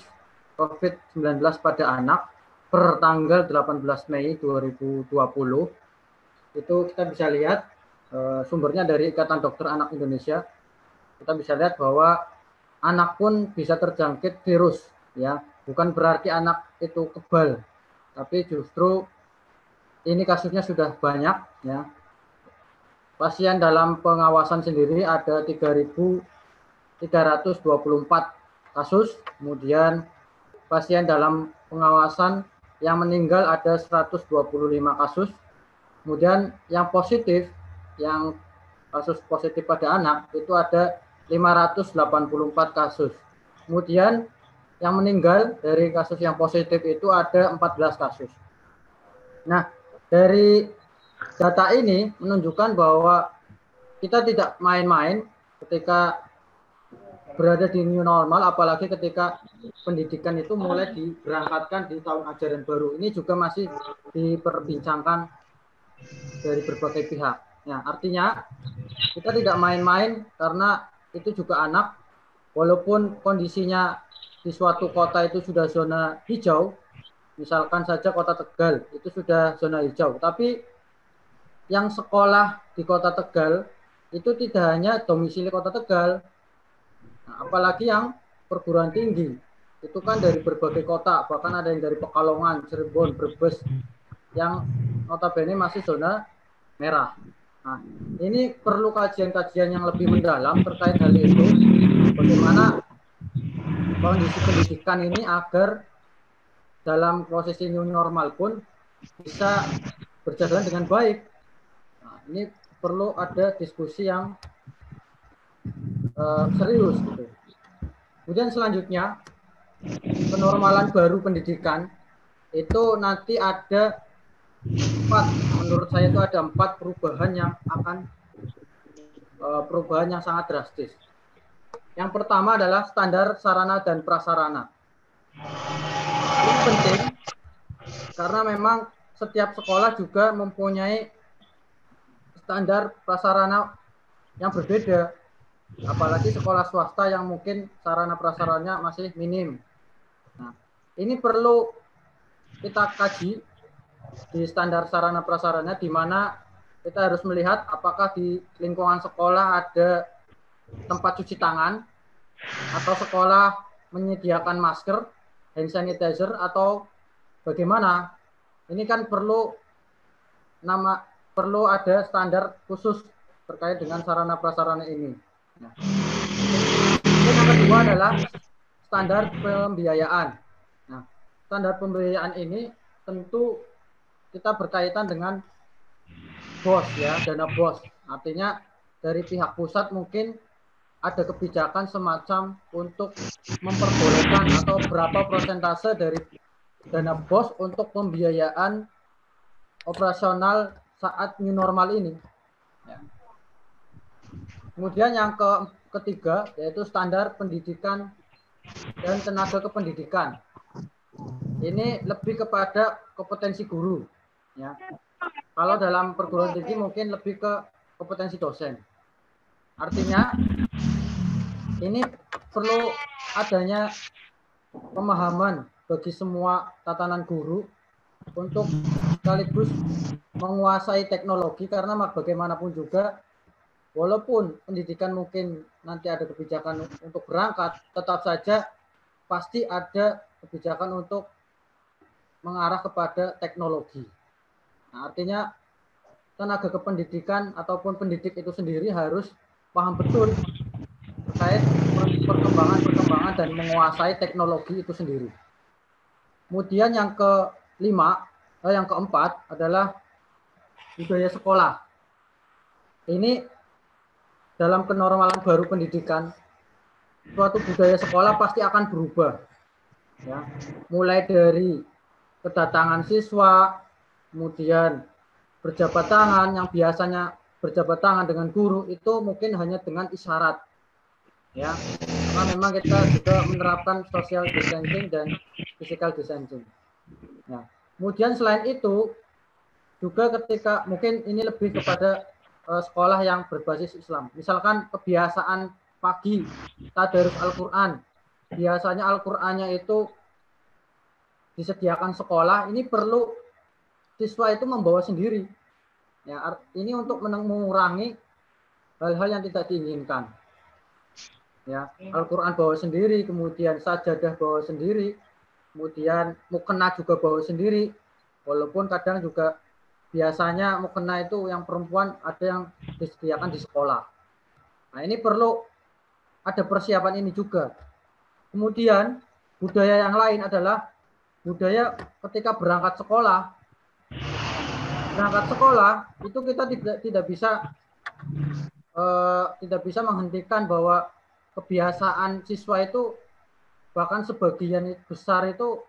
COVID-19 pada anak per tanggal 18 Mei 2020 itu kita bisa lihat sumbernya dari Ikatan Dokter Anak Indonesia. Kita bisa lihat bahwa anak pun bisa terjangkit virus, ya. Bukan berarti anak itu kebal, tapi justru ini kasusnya sudah banyak, ya. pasien dalam pengawasan sendiri ada 3.324 kasus, kemudian pasien dalam pengawasan yang meninggal ada 125 kasus, kemudian yang positif, yang kasus positif pada anak itu ada 584 kasus. Kemudian yang meninggal dari kasus yang positif itu ada 14 kasus. Nah, dari data ini menunjukkan bahwa kita tidak main-main ketika berada di new normal, apalagi ketika pendidikan itu mulai diberangkatkan di tahun ajaran baru. Ini juga masih diperbincangkan dari berbagai pihak. Ya, artinya kita tidak main-main karena itu juga anak, walaupun kondisinya di suatu kota itu sudah zona hijau, misalkan saja kota Tegal itu sudah zona hijau, tapi yang sekolah di kota Tegal itu tidak hanya domisili kota Tegal, nah, apalagi yang perguruan tinggi itu kan dari berbagai kota, bahkan ada yang dari Pekalongan, Cirebon, Brebes, yang notabene masih zona merah. Nah, ini perlu kajian-kajian yang lebih mendalam terkait hal itu, bagaimana kondisi pendidikan ini agar dalam posisi new normal pun bisa berjalan dengan baik. Nah, ini perlu ada diskusi yang serius gitu. Kemudian selanjutnya, penormalan baru pendidikan itu nanti ada 4, menurut saya itu ada 4 perubahan yang akan perubahan yang sangat drastis. Yang pertama adalah standar sarana dan prasarana. Ini penting karena memang setiap sekolah juga mempunyai standar prasarana yang berbeda. Apalagi sekolah swasta yang mungkin sarana prasarannya masih minim. Nah, ini perlu kita kaji di standar sarana prasarana, di mana kita harus melihat apakah di lingkungan sekolah ada tempat cuci tangan, atau sekolah menyediakan masker, hand sanitizer, atau bagaimana. Ini kan perlu ada standar khusus terkait dengan sarana prasarana ini. Nah, yang kedua adalah standar pembiayaan. Nah, standar pembiayaan ini tentu kita berkaitan dengan BOS ya, dana BOS. Artinya dari pihak pusat mungkin ada kebijakan semacam untuk memperbolehkan atau berapa persentase dari dana BOS untuk pembiayaan operasional saat new normal ini. Ya. Kemudian yang ketiga yaitu standar pendidikan dan tenaga kependidikan. Ini lebih kepada kompetensi guru. Ya. Kalau dalam perguruan tinggi mungkin lebih ke kompetensi dosen. Artinya ini perlu adanya pemahaman bagi semua tatanan guru untuk sekaligus menguasai teknologi, karena bagaimanapun juga walaupun pendidikan mungkin nanti ada kebijakan untuk berangkat, tetap saja pasti ada kebijakan untuk mengarah kepada teknologi. Nah, artinya tenaga kependidikan ataupun pendidik itu sendiri harus paham betul terkait perkembangan dan menguasai teknologi itu sendiri. Kemudian yang keempat adalah budaya sekolah. Ini dalam kenormalan baru pendidikan, suatu budaya sekolah pasti akan berubah. Ya, mulai dari kedatangan siswa, kemudian berjabat tangan, yang biasanya berjabat tangan dengan guru itu mungkin hanya dengan isyarat. Ya, karena memang kita juga menerapkan social distancing dan physical distancing. Nah, kemudian selain itu juga ketika mungkin ini lebih kepada sekolah yang berbasis Islam. Misalkan kebiasaan pagi tadarus Al-Quran, biasanya Al-Qurannya itu disediakan sekolah, ini perlu siswa itu membawa sendiri. Ya, ini untuk mengurangi hal-hal yang tidak diinginkan. Ya, Al-Quran bawa sendiri, kemudian sajadah bawa sendiri, kemudian mukena juga bawa sendiri, walaupun kadang juga biasanya mukena itu yang perempuan ada yang disediakan di sekolah. Nah, ini perlu ada persiapan ini juga. Kemudian budaya yang lain adalah budaya ketika berangkat sekolah. Berangkat sekolah itu kita tidak bisa menghentikan bahwa kebiasaan siswa itu bahkan sebagian besar itu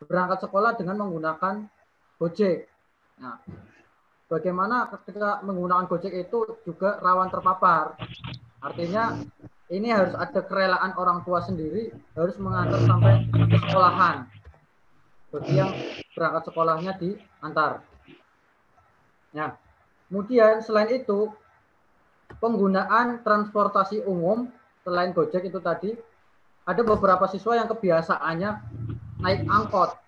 berangkat sekolah dengan menggunakan Gojek. Nah, bagaimana ketika menggunakan Gojek itu juga rawan terpapar. Artinya ini harus ada kerelaan orang tua sendiri harus mengantar sampai ke sekolahan. Bagi yang berangkat sekolahnya diantar. Nah, kemudian selain itu penggunaan transportasi umum selain Gojek itu tadi, ada beberapa siswa yang kebiasaannya naik angkot.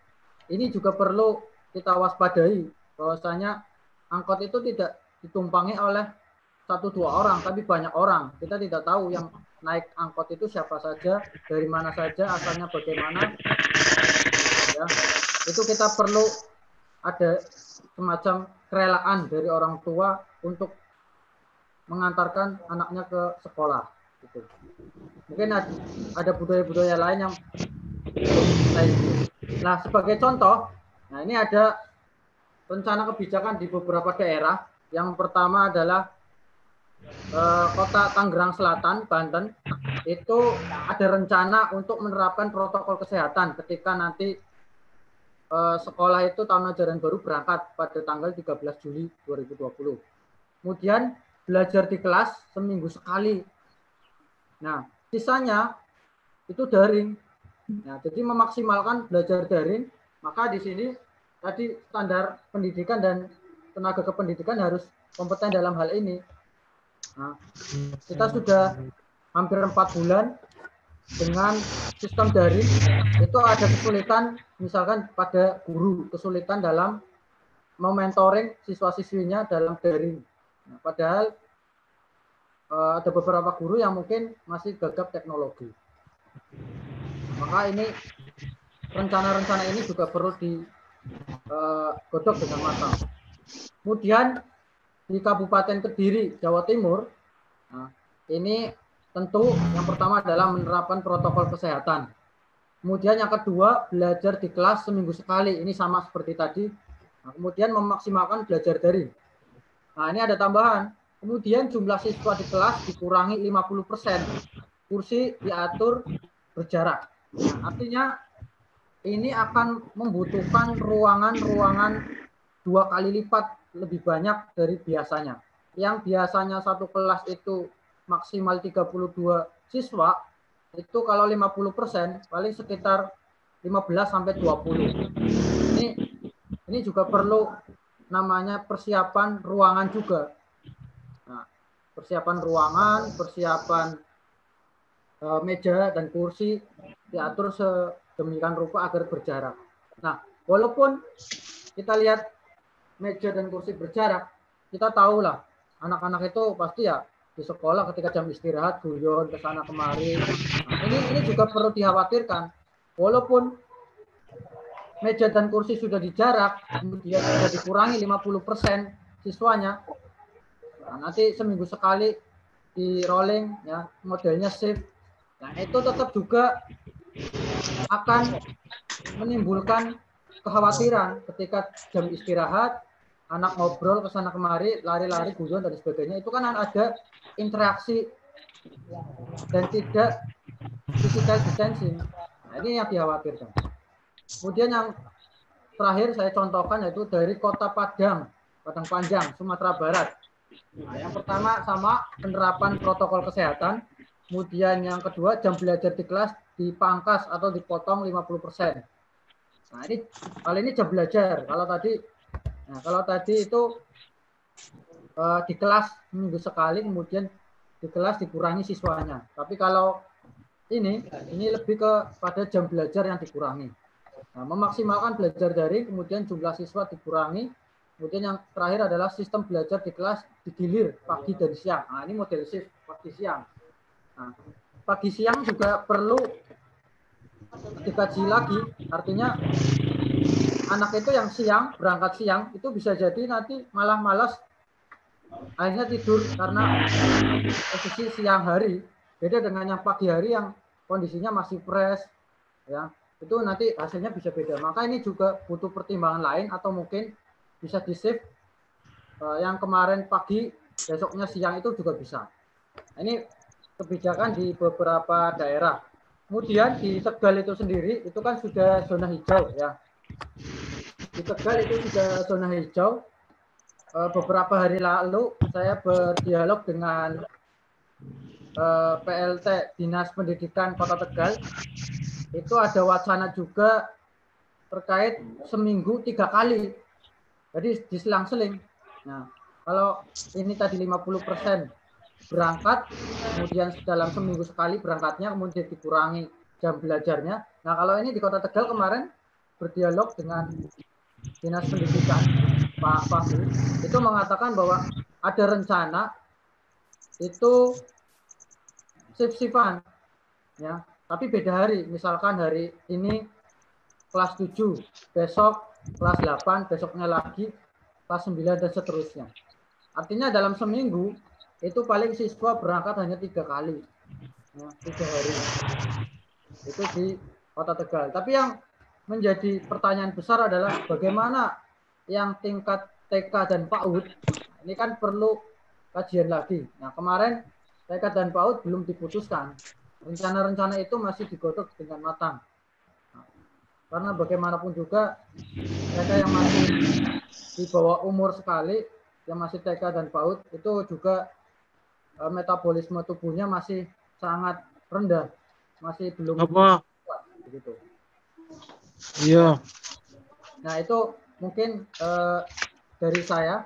Ini juga perlu kita waspadai bahwasanya angkot itu tidak ditumpangi oleh 1-2 orang, tapi banyak orang. Kita tidak tahu yang naik angkot itu siapa saja, dari mana saja, asalnya bagaimana. Ya, itu kita perlu ada semacam kerelaan dari orang tua untuk mengantarkan anaknya ke sekolah. Gitu. Mungkin ada budaya-budaya lain yang lain. Nah, sebagai contoh, nah ini ada rencana kebijakan di beberapa daerah. Yang pertama adalah Kota Tangerang Selatan, Banten. Itu ada rencana untuk menerapkan protokol kesehatan ketika nanti sekolah itu tahun ajaran baru berangkat pada tanggal 13 Juli 2020. Kemudian belajar di kelas seminggu sekali. Nah, sisanya itu daring. Nah, jadi memaksimalkan belajar daring, maka di sini tadi standar pendidikan dan tenaga kependidikan harus kompeten dalam hal ini. Nah, kita sudah hampir 4 bulan dengan sistem daring, itu ada kesulitan misalkan pada guru, kesulitan dalam mementoring siswa-siswinya dalam daring. Nah, padahal ada beberapa guru yang mungkin masih gagap teknologi. Maka ini rencana-rencana ini juga perlu digodok dengan matang. Kemudian di Kabupaten Kediri, Jawa Timur, nah, ini tentu yang pertama adalah menerapkan protokol kesehatan. Kemudian yang kedua, belajar di kelas seminggu sekali. Ini sama seperti tadi. Nah, kemudian memaksimalkan belajar daring. Nah, ini ada tambahan. Kemudian jumlah siswa di kelas dikurangi 50%. Kursi diatur berjarak. Nah, artinya ini akan membutuhkan ruangan-ruangan 2 kali lipat lebih banyak dari biasanya. Yang biasanya satu kelas itu maksimal 32 siswa, itu kalau 50% paling sekitar 15-20. Ini juga perlu namanya persiapan ruangan juga. Nah, persiapan ruangan, persiapan meja dan kursi diatur sedemikian rupa agar berjarak. Nah, walaupun kita lihat meja dan kursi berjarak, kita tahulah anak-anak itu pasti ya di sekolah ketika jam istirahat guyon ke sana kemari. Nah, ini juga perlu dikhawatirkan. Walaupun meja dan kursi sudah dijarak, kemudian sudah dikurangi 50% siswanya. Nah, nanti seminggu sekali di rolling ya, modelnya shift. Nah, itu tetap juga akan menimbulkan kekhawatiran ketika jam istirahat, anak ngobrol ke sana kemari, lari-lari, guyon dan sebagainya. Itu kan ada interaksi dan tidak physical distancing. Nah, ini yang dikhawatirkan. Kemudian yang terakhir saya contohkan yaitu dari Kota Padang Panjang, Sumatera Barat. Nah, yang pertama sama penerapan protokol kesehatan. Kemudian yang kedua jam belajar di kelas dipangkas atau dipotong 50%. Nah, ini jam belajar. Kalau tadi itu di kelas minggu sekali, kemudian di kelas dikurangi siswanya. Tapi kalau ini lebih kepada jam belajar yang dikurangi. Nah, memaksimalkan belajar daring, kemudian jumlah siswa dikurangi. Kemudian yang terakhir adalah sistem belajar di kelas digilir pagi dan siang. Nah, ini model shift pagi siang. Nah, pagi siang juga perlu dikaji lagi. Artinya anak itu yang siang, berangkat siang, itu bisa jadi nanti malah malas akhirnya tidur karena posisi siang hari. Beda dengan yang pagi hari yang kondisinya masih fresh, ya itu nanti hasilnya bisa beda. Maka ini juga butuh pertimbangan lain atau mungkin bisa di-save yang kemarin pagi, besoknya siang itu juga bisa. Ini kebijakan di beberapa daerah. Kemudian di Tegal itu sendiri itu kan sudah zona hijau ya. Di Tegal itu sudah zona hijau. Beberapa hari lalu saya berdialog dengan PLT Dinas Pendidikan Kota Tegal. Itu ada wacana juga terkait seminggu 3 kali. Jadi diselang-seling. Nah, kalau ini tadi 50% berangkat, kemudian dalam seminggu sekali berangkatnya, kemudian dikurangi jam belajarnya. Nah, kalau ini di Kota Tegal kemarin berdialog dengan Dinas Pendidikan, Pak Fahmi, itu mengatakan bahwa ada rencana itu shift-shiftan, ya, tapi beda hari. Misalkan hari ini kelas 7, besok kelas 8, besoknya lagi kelas 9 dan seterusnya. Artinya dalam seminggu itu paling siswa berangkat hanya 3 kali, ya, 3 hari. Itu di Kota Tegal. Tapi yang menjadi pertanyaan besar adalah bagaimana yang tingkat TK dan PAUD. Ini kan perlu kajian lagi. Nah, kemarin TK dan PAUD belum diputuskan. Rencana-rencana itu masih digodok dengan matang. Nah, karena bagaimanapun juga mereka yang masih di bawah umur sekali, yang masih TK dan PAUD itu juga metabolisme tubuhnya masih sangat rendah, masih belum kuat, begitu. Iya. Nah, itu mungkin dari saya.